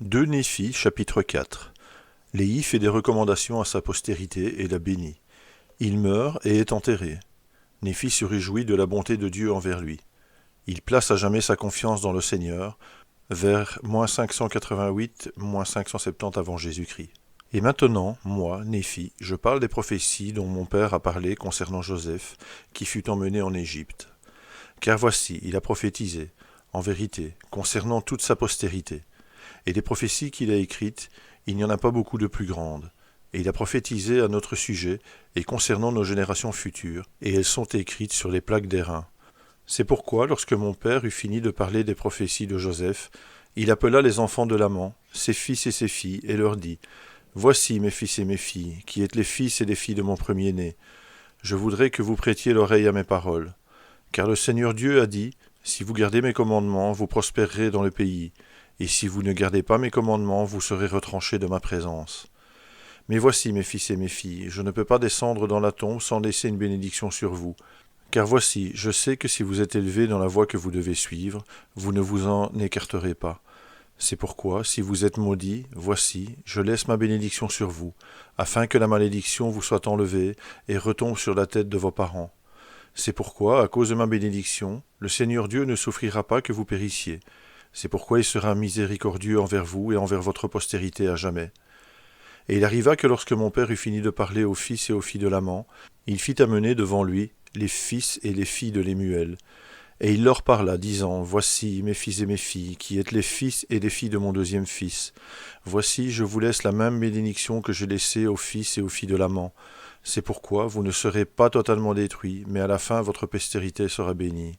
2 Néphi, chapitre 4. Léhi fait des recommandations à sa postérité et la bénit. Il meurt et est enterré. Néphi se réjouit de la bonté de Dieu envers lui. Il place à jamais sa confiance dans le Seigneur, vers -588, -570 avant Jésus-Christ. Et maintenant, moi, Néphi, je parle des prophéties dont mon père a parlé concernant Joseph, qui fut emmené en Égypte. Car voici, il a prophétisé, en vérité, concernant toute sa postérité. Et les prophéties qu'il a écrites, il n'y en a pas beaucoup de plus grandes. Et il a prophétisé à notre sujet et concernant nos générations futures, et elles sont écrites sur les plaques d'airain. C'est pourquoi, lorsque mon père eut fini de parler des prophéties de Joseph, il appela les enfants de l'amant, ses fils et ses filles, et leur dit : Voici mes fils et mes filles, qui êtes les fils et les filles de mon premier-né. Je voudrais que vous prêtiez l'oreille à mes paroles. Car le Seigneur Dieu a dit : Si vous gardez mes commandements, vous prospérerez dans le pays. Et si vous ne gardez pas mes commandements, vous serez retranchés de ma présence. Mais voici, mes fils et mes filles, je ne peux pas descendre dans la tombe sans laisser une bénédiction sur vous. Car voici, je sais que si vous êtes élevés dans la voie que vous devez suivre, vous ne vous en écarterez pas. C'est pourquoi, si vous êtes maudits, voici, je laisse ma bénédiction sur vous, afin que la malédiction vous soit enlevée et retombe sur la tête de vos parents. C'est pourquoi, à cause de ma bénédiction, le Seigneur Dieu ne souffrira pas que vous périssiez. C'est pourquoi il sera miséricordieux envers vous et envers votre postérité à jamais. Et il arriva que lorsque mon père eut fini de parler aux fils et aux filles de l'amant, il fit amener devant lui les fils et les filles de Lémuel. Et il leur parla, disant : Voici, mes fils et mes filles, qui êtes les fils et les filles de mon deuxième fils. Voici, je vous laisse la même bénédiction que j'ai laissée aux fils et aux filles de l'amant. C'est pourquoi vous ne serez pas totalement détruits, mais à la fin votre postérité sera bénie.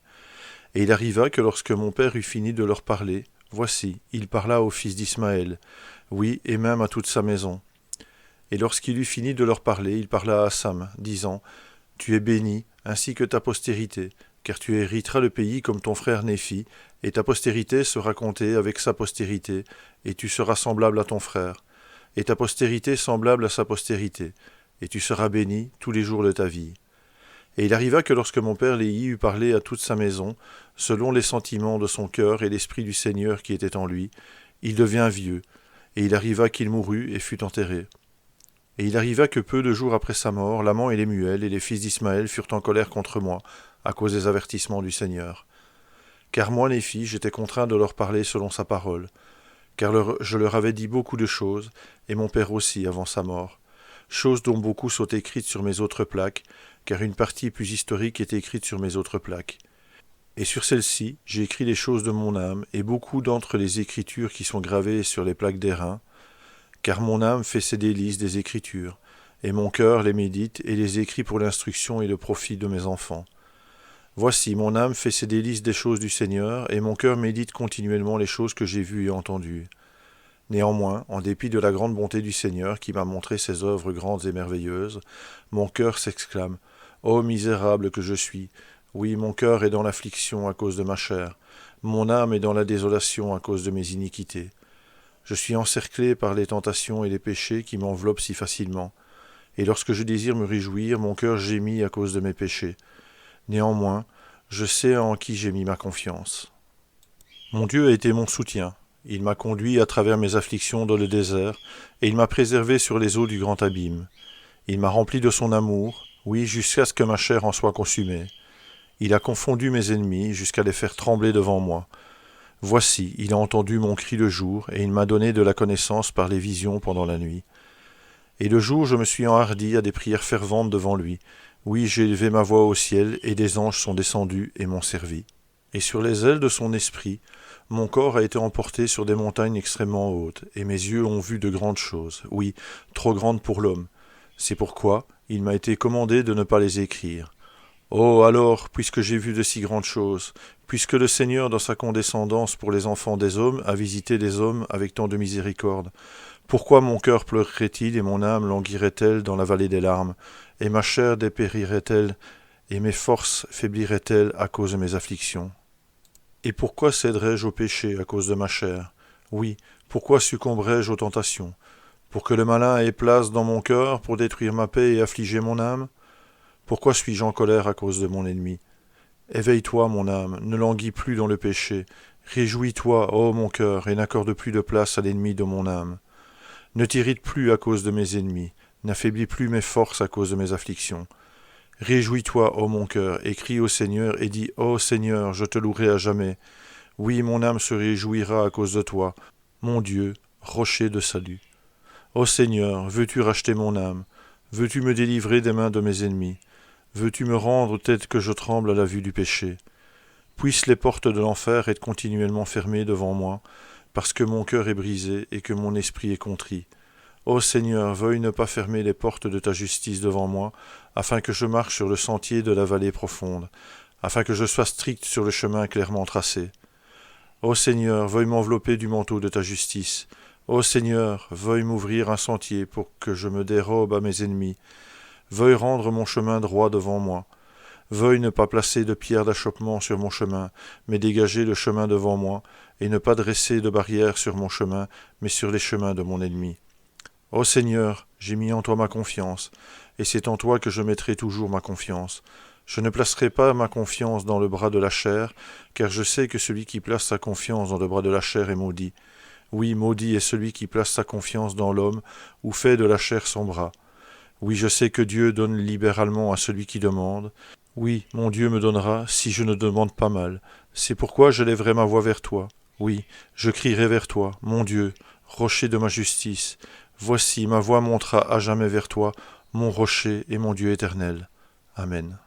Et il arriva que lorsque mon père eut fini de leur parler, voici, il parla aux fils d'Ismaël, oui, et même à toute sa maison. Et lorsqu'il eut fini de leur parler, il parla à Sam, disant : Tu es béni, ainsi que ta postérité, car tu hériteras le pays comme ton frère Néphi, et ta postérité sera comptée avec sa postérité, et tu seras semblable à ton frère, et ta postérité semblable à sa postérité, et tu seras béni tous les jours de ta vie. Et il arriva que lorsque mon père Léhi eut parlé à toute sa maison, selon les sentiments de son cœur et l'esprit du Seigneur qui était en lui, il devint vieux, et il arriva qu'il mourut et fut enterré. Et il arriva que peu de jours après sa mort, l'amant et Lémuel et les fils d'Ismaël furent en colère contre moi, à cause des avertissements du Seigneur. Car moi, Néphi, j'étais contraint de leur parler selon sa parole, car je leur avais dit beaucoup de choses, et mon père aussi avant sa mort, choses dont beaucoup sont écrites sur mes autres plaques, car une partie plus historique est écrite sur mes autres plaques. Et sur celle-ci, j'ai écrit les choses de mon âme, et beaucoup d'entre les écritures qui sont gravées sur les plaques d'airain, car mon âme fait ses délices des Écritures, et mon cœur les médite et les écrit pour l'instruction et le profit de mes enfants. Voici, mon âme fait ses délices des choses du Seigneur, et mon cœur médite continuellement les choses que j'ai vues et entendues. Néanmoins, en dépit de la grande bonté du Seigneur qui m'a montré ses œuvres grandes et merveilleuses, mon cœur s'exclame : Ô misérable que je suis ! Oui, mon cœur est dans l'affliction à cause de ma chair, mon âme est dans la désolation à cause de mes iniquités. Je suis encerclé par les tentations et les péchés qui m'enveloppent si facilement. Et lorsque je désire me réjouir, mon cœur gémit à cause de mes péchés. Néanmoins, je sais en qui j'ai mis ma confiance. Mon Dieu a été mon soutien. Il m'a conduit à travers mes afflictions dans le désert, et il m'a préservé sur les eaux du grand abîme. Il m'a rempli de son amour, oui, jusqu'à ce que ma chair en soit consumée. Il a confondu mes ennemis jusqu'à les faire trembler devant moi. Voici, il a entendu mon cri le jour, et il m'a donné de la connaissance par les visions pendant la nuit. Et le jour, je me suis enhardi à des prières ferventes devant lui. Oui, j'ai élevé ma voix au ciel, et des anges sont descendus et m'ont servi. Et sur les ailes de son esprit, mon corps a été emporté sur des montagnes extrêmement hautes, et mes yeux ont vu de grandes choses, oui, trop grandes pour l'homme. C'est pourquoi il m'a été commandé de ne pas les écrire. Oh, alors, puisque j'ai vu de si grandes choses, puisque le Seigneur, dans sa condescendance pour les enfants des hommes, a visité les hommes avec tant de miséricorde, pourquoi mon cœur pleurerait-il et mon âme languirait-elle dans la vallée des larmes, et ma chair dépérirait-elle, et mes forces faibliraient-elles à cause de mes afflictions? Et pourquoi céderais-je au péché à cause de ma chair? Oui, pourquoi succomberais-je aux tentations? Pour que le malin ait place dans mon cœur, pour détruire ma paix et affliger mon âme? Pourquoi suis-je en colère à cause de mon ennemi? Éveille-toi, mon âme, ne languis plus dans le péché, Réjouis-toi, ô mon cœur, et n'accorde plus de place à l'ennemi de mon âme. Ne t'irrite plus à cause de mes ennemis, n'affaiblis plus mes forces à cause de mes afflictions. Réjouis-toi, ô mon cœur, et crie au Seigneur, et dis, ô Seigneur, je te louerai à jamais. Oui, mon âme se réjouira à cause de toi, mon Dieu, rocher de salut. Ô Seigneur, veux-tu racheter mon âme? Veux-tu me délivrer des mains de mes ennemis? Veux-tu me rendre telle que je tremble à la vue du péché? Puissent les portes de l'enfer être continuellement fermées devant moi, parce que mon cœur est brisé et que mon esprit est contrit. Ô Seigneur, veuille ne pas fermer les portes de ta justice devant moi, afin que je marche sur le sentier de la vallée profonde, afin que je sois strict sur le chemin clairement tracé. Ô Seigneur, veuille m'envelopper du manteau de ta justice. Ô Seigneur, veuille m'ouvrir un sentier pour que je me dérobe à mes ennemis. Veuille rendre mon chemin droit devant moi. Veuille ne pas placer de pierre d'achoppement sur mon chemin, mais dégager le chemin devant moi, et ne pas dresser de barrière sur mon chemin, mais sur les chemins de mon ennemi. Ô Seigneur, j'ai mis en toi ma confiance, et c'est en toi que je mettrai toujours ma confiance. Je ne placerai pas ma confiance dans le bras de la chair, car je sais que celui qui place sa confiance dans le bras de la chair est maudit. Oui, maudit est celui qui place sa confiance dans l'homme, ou fait de la chair son bras. Oui, je sais que Dieu donne libéralement à celui qui demande. Oui, mon Dieu me donnera, si je ne demande pas mal. C'est pourquoi je lèverai ma voix vers toi. Oui, je crierai vers toi, mon Dieu, rocher de ma justice. Voici, ma voix montera à jamais vers toi, mon rocher et mon Dieu éternel. Amen.